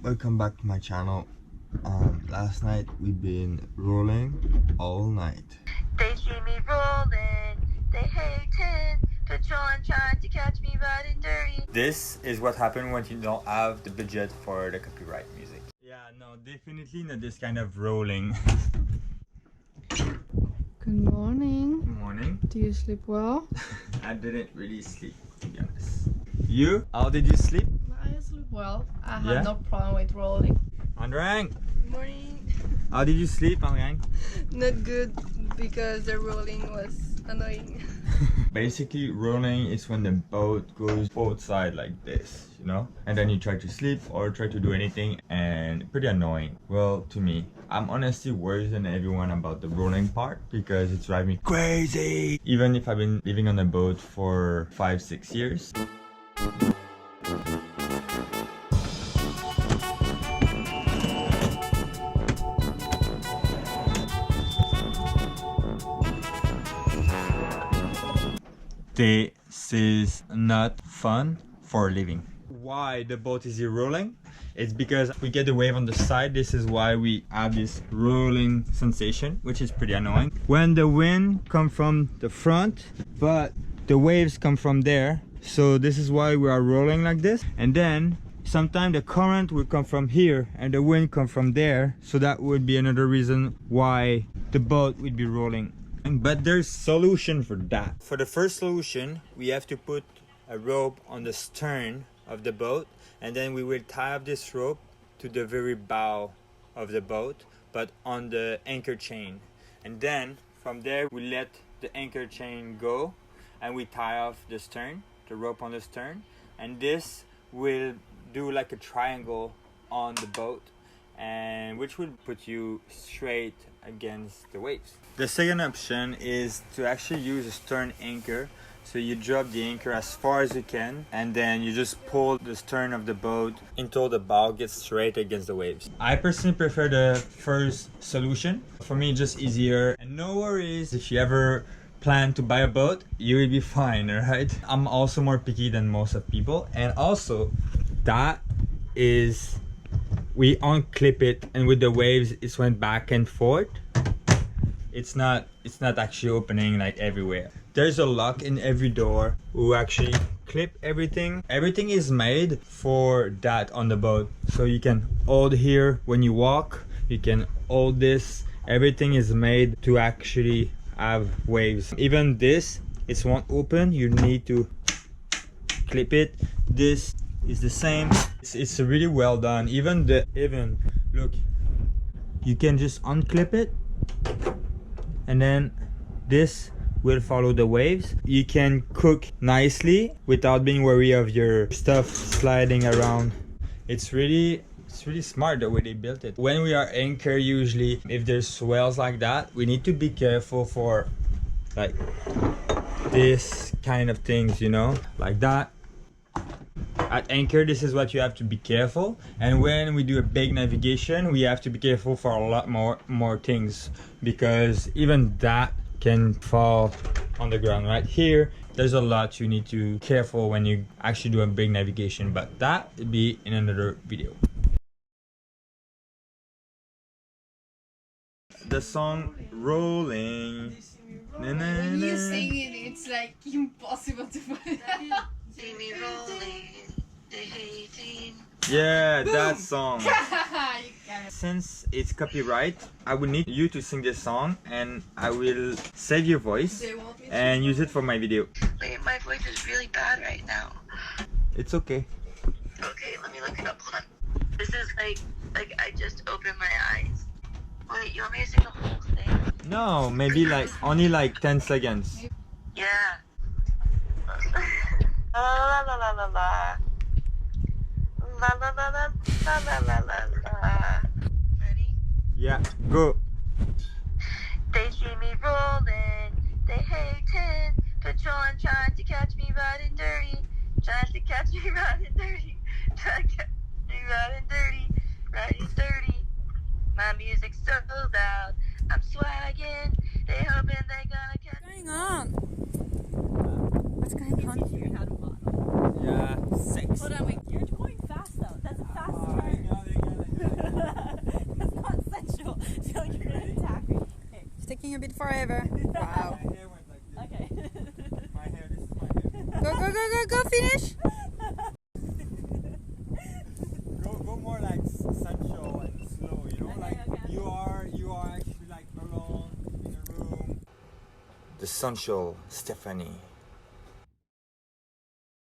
welcome back to my channel. Last night we've been rolling all night. They see me rolling, they hating, patrolling, trying to catch me riding dirty. This is what happened when you don't have the budget for the copyright music. Yeah, no, definitely not this kind of rolling. Good morning. Good morning. Do you sleep well? I didn't really sleep, to be honest. You? How did you sleep? I sleep well. I have Yeah? no problem with rolling. Andrang, Good morning. how did you sleep, Andrang? Not good because the rolling was annoying. Basically, rolling is when the boat goes both sides like this, you know? And then you try to sleep or try to do anything, and pretty annoying. Well, to me. I'm honestly worse than everyone about the rolling part because it's driving me crazy. Even if I've been living on a boat for 5-6 years. This is not fun for living. Why the boat is rolling? It's because we get the wave on the side. This is why we have this rolling sensation, which is pretty annoying. When the wind comes from the front, but the waves come from there. So this is why we are rolling like this. And then sometimes the current will come from here and the wind come from there. So that would be another reason why the boat would be rolling. But there's solution for that. For the first solution, we have to put a rope on the stern of the boat, and then we will tie up this rope to the very bow of the boat, but on the anchor chain. And then from there we let the anchor chain go and we tie off the stern, the rope on the stern, and this will do like a triangle on the boat, and which will put you straight against the waves. The second option is to actually use a stern anchor. So you drop the anchor as far as you can, and then you just pull the stern of the boat until the bow gets straight against the waves. I personally prefer the first solution. For me, just easier. And no worries, if you ever plan to buy a boat, you will be fine, alright? I'm also more picky than most of people. And also, that is, we unclip it, and with the waves, it went back and forth. It's not actually opening like everywhere. There's a lock in every door. We actually clip everything. Everything is made for that on the boat. So you can hold here when you walk. You can hold this. Everything is made to actually have waves. Even this, it won't open. You need to clip it. This is the same. It's really well done. Even look, you can just unclip it, and then this will follow the waves. You can cook nicely without being worried of your stuff sliding around. It's really smart the way they built it. When we are anchored, usually if there's swells like that, we need to be careful for like this kind of things, you know, like that. At anchor, this is what you have to be careful. And when we do a big navigation, we have to be careful for a lot more things, because even that can fall on the ground. Right here, there's a lot you need to be careful when you actually do a big navigation, but that will be in another video. The song Rolling. Na, na, When you na. sing it, it's like impossible to put it. See me rolling, they hating. Yeah, that song. You can. Since it's copyright, I will need you to sing this song, and I will save your voice They want me to. and use it for my video. Wait, my voice is really bad right now. It's okay. Okay, let me look it up. Hold on. This is like I just opened my eyes. Wait, you want me to sing the whole thing? No, maybe like only like 10 seconds. Yeah. La la la la la la. La la la la la la la la la. Ready? Yeah, go. They see me rolling, they hating, patrolling, trying to catch me riding dirty, trying to catch me riding dirty, trying to catch me riding dirty. My music's so loud, I'm swagging, they hoping they gonna catch. What's going on? What's going on? Yeah, 6. Hold on, wait. You're going fast though. That's a fast turn. taking a bit forever. Wow. My hair went like this. Okay. My hair, this is my hair. Go, finish. Go more like sensual and slow, you know, Okay, like okay. you are actually like alone in a room. The sensual Stephanie.